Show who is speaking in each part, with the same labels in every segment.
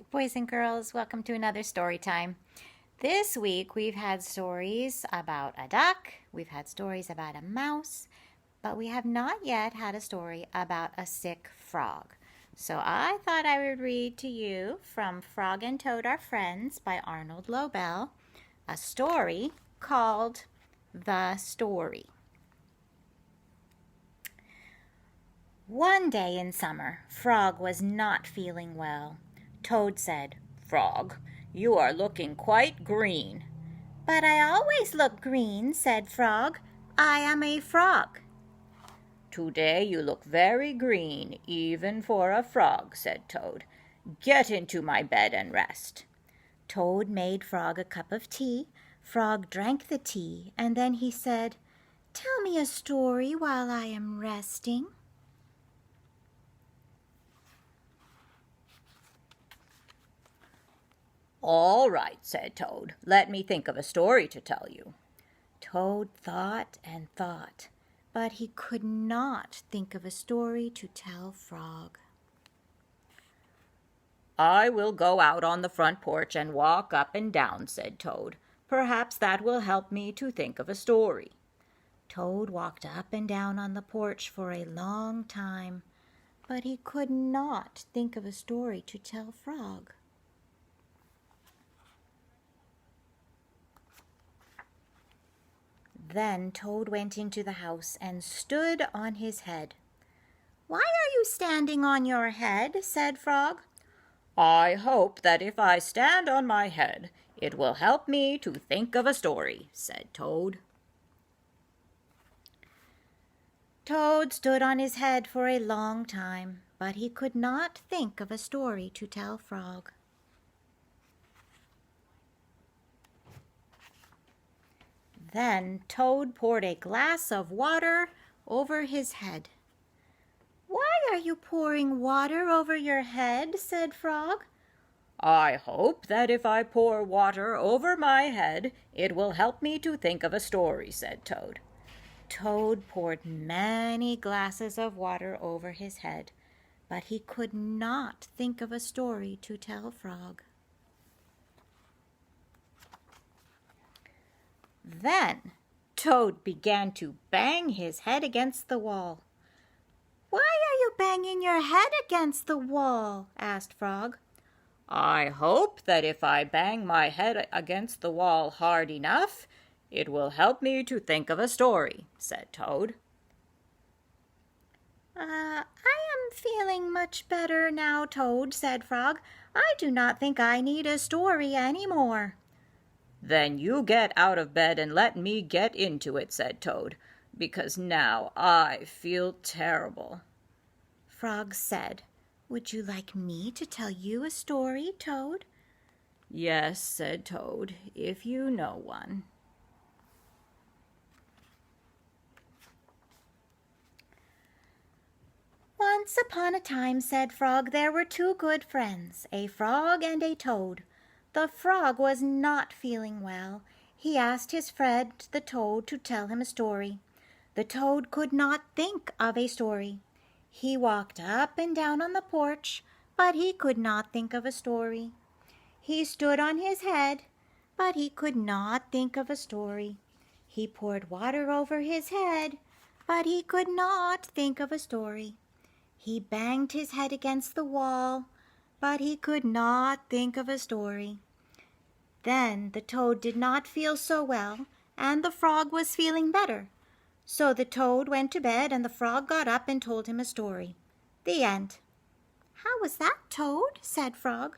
Speaker 1: Boys and girls, welcome to another story time. This week we've had stories about a duck, we've had stories about a mouse, but we have not yet had a story about a sick frog. So I thought I would read to you from Frog and Toad Are Friends by Arnold Lobel, a story called The Story. One day in summer, Frog was not feeling well. Toad said, "Frog, you are looking quite green." "But I always look green," said Frog. "I am a frog."
Speaker 2: "Today you look very green, even for a frog," said Toad. "Get into my bed and rest."
Speaker 1: Toad made Frog a cup of tea. Frog drank the tea, and then he said, "Tell me a story while I am resting."
Speaker 2: "All right," said Toad. "Let me think of a story to tell you."
Speaker 1: Toad thought and thought, but he could not think of a story to tell Frog.
Speaker 2: "I will go out on the front porch and walk up and down," said Toad. "Perhaps that will help me to think of a story."
Speaker 1: Toad walked up and down on the porch for a long time, but he could not think of a story to tell Frog. Then Toad went into the house and stood on his head. "Why are you standing on your head?" said Frog.
Speaker 2: "I hope that if I stand on my head, it will help me to think of a story," said Toad.
Speaker 1: Toad stood on his head for a long time, but he could not think of a story to tell Frog. Then Toad poured a glass of water over his head. "Why are you pouring water over your head?" said Frog.
Speaker 2: "I hope that if I pour water over my head, it will help me to think of a story," said Toad.
Speaker 1: Toad poured many glasses of water over his head, but he could not think of a story to tell Frog. Then Toad began to bang his head against the wall. "Why are you banging your head against the wall?" asked Frog.
Speaker 2: "I hope that if I bang my head against the wall hard enough, it will help me to think of a story," said Toad.
Speaker 1: I am feeling much better now, Toad," said Frog. "I do not think I need a story any more."
Speaker 2: "Then you get out of bed and let me get into it," said Toad, "because now I feel terrible."
Speaker 1: Frog said, "Would you like me to tell you a story, Toad?"
Speaker 2: "Yes," said Toad, "if you know one."
Speaker 1: "Once upon a time," said Frog, "there were two good friends, a frog and a toad. The frog was not feeling well. He asked his friend the toad to tell him a story. The toad could not think of a story. He walked up and down on the porch, but he could not think of a story. He stood on his head, but he could not think of a story. He poured water over his head, but he could not think of a story. He banged his head against the wall, but he could not think of a story. Then the toad did not feel so well, and the frog was feeling better. So the toad went to bed, and the frog got up and told him a story. The end. "How was that, Toad?" said Frog.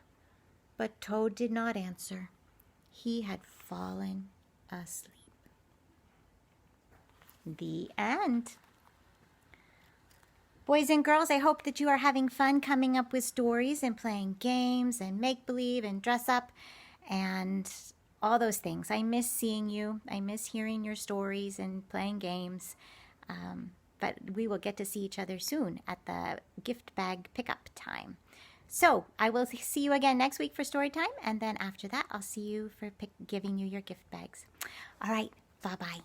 Speaker 1: But Toad did not answer. He had fallen asleep. The end. Boys and girls, I hope that you are having fun coming up with stories and playing games and make-believe and dress up and all those things. I miss seeing you. I miss hearing your stories and playing games. But we will get to see each other soon at the gift bag pickup time. So I will see you again next week for story time, and then after that I'll see you for giving you your gift bags. All right, bye-bye.